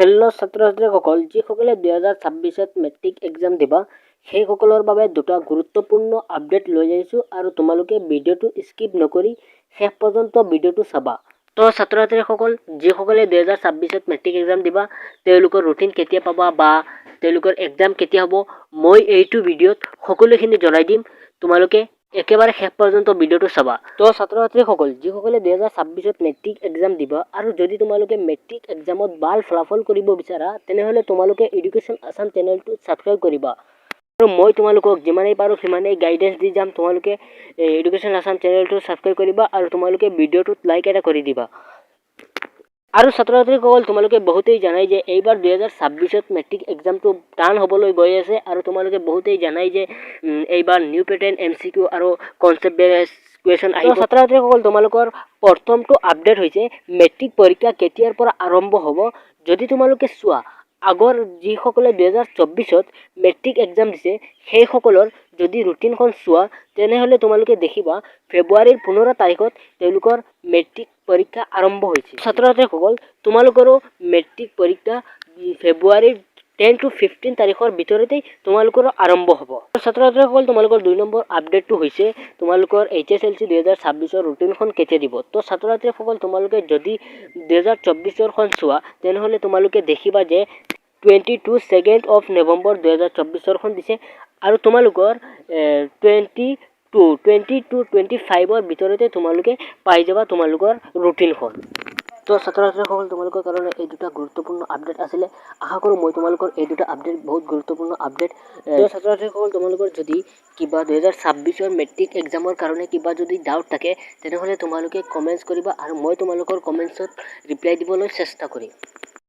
Hello' ছাত্ৰ-ছাত্ৰীসকল, যিসকলে 2026ত matric exam দিবা সেইসকলৰ বাবে দুটা গুৰুত্বপূৰ্ণ আপডেট লৈ আহিছোঁ আৰু তোমালোকে ভিডিঅ'টো স্কিপ নকৰি শেষ পৰ্যন্ত ভিডিঅ'টো চাবা। তো ছাত্ৰ-ছাত্ৰীসকল, যিসকলে 2026ত মেট্ৰিক এক্সাম দিবা তেওঁলোকৰ ৰুটিন কেতিয়া পাবা বা তেওঁলোকৰ এক্সাম কেতিয়া হ'ব, মই এইটো ভিডিঅ'ত সকলোখিনি জনাই দিম। তোমালোকে একেবাৰে শেষ পৰ্যন্ত ভিডিঅ'টো চাবা। তো ছাত্ৰ-ছাত্ৰীসকল, যিসকলে 2026ত মেট্ৰিক এক্সাম দিবা আৰু যদি তোমালোকে মেট্ৰিক এক্সামত ভাল ফলাফল কৰিব বিচাৰা তেনেহ'লে তোমালোকে এডুকেশ্যন আছাম চেনেলটো ছাবস্ক্ৰাইব কৰিবা আৰু মই তোমালোকক যিমানেই পাৰোঁ সিমানেই গাইডেন্স দি যাম। তোমালোকে এডুকেশ্যন আছাম চেনেলটো ছাবস্ক্ৰাইব কৰিবা আৰু তোমালোকে ভিডিঅ'টোত লাইক এটা কৰি দিবা। আৰু ছাত্ৰ-ছাত্ৰীসকল, তোমালোকে বহুতেই জানাই যে এইবাৰ 2026ত মেট্ৰিক এক্সামটো টান হ'বলৈ গৈ আছে আৰু তোমালোকে বহুতেই জানাই যে এইবাৰ নিউ পেটাৰ্ণ MCQ আৰু কনচেপ্ট বেছ কুৱেশ্যন আহিব। ছাত্ৰ-ছাত্ৰীসকল, তোমালোকৰ প্ৰথমটো আপডেট হৈছে মেট্ৰিক পৰীক্ষা কেতিয়াৰ পৰা আৰম্ভ হ'ব। যদি তোমালোকে চোৱা, আগৰ যিসকলে 2024ত মেট্ৰিক এক্সাম দিছে সেইসকলৰ যদি ৰুটিনখন চোৱা তেনেহ'লে তোমালোকে দেখিবা ফেব্ৰুৱাৰীৰ 15 তাৰিখত তেওঁলোকৰ মেট্ৰিক পৰীক্ষা আৰম্ভ হৈছে। ছাত্ৰ-ছাত্ৰীসকল, তোমালোকৰো মেট্ৰিক পৰীক্ষা ফেব্ৰুৱাৰীৰ 10 to 15 তাৰিখৰ ভিতৰতেই তোমালোকৰ আৰম্ভ হ'ব। ছাত্ৰ-ছাত্ৰীসকল, তোমালোকৰ 2 নম্বৰ আপডেটটো হৈছে তোমালোকৰ HSLC 2026ৰ ৰুটিনখন কেতিয়া দিব। তো ছাত্ৰ-ছাত্ৰীসকল, তোমালোকে যদি 2024খন চোৱা তেনেহ'লে তোমালোকে দেখিবা যে 2 নৱেম্বৰ 2024খন দিছে আৰু তোমালোকৰ 22-25ৰ ভিতৰতে তোমালোকে পাই যাবা তোমালোকৰ ৰুটিনখন। তো ছাত্ৰ-ছাত্ৰীসকল, তোমালোকৰ কাৰণে এই দুটা গুৰুত্বপূৰ্ণ আপডেট আছিলে। আশা কৰোঁ মই তোমালোকৰ এই দুটা আপডেট বহুত গুৰুত্বপূৰ্ণ আপডেট। তো ছাত্ৰ-ছাত্ৰীসকল, তোমালোকৰ যদি কিবা 2026ৰ মেট্ৰিক এক্সামৰ কাৰণে কিবা যদি ডাউট থাকে তেনেহ'লে তোমালোকে কমেণ্টছ কৰিবা আৰু মই তোমালোকৰ কমেণ্টছত ৰিপ্লাই দিবলৈ চেষ্টা কৰিম।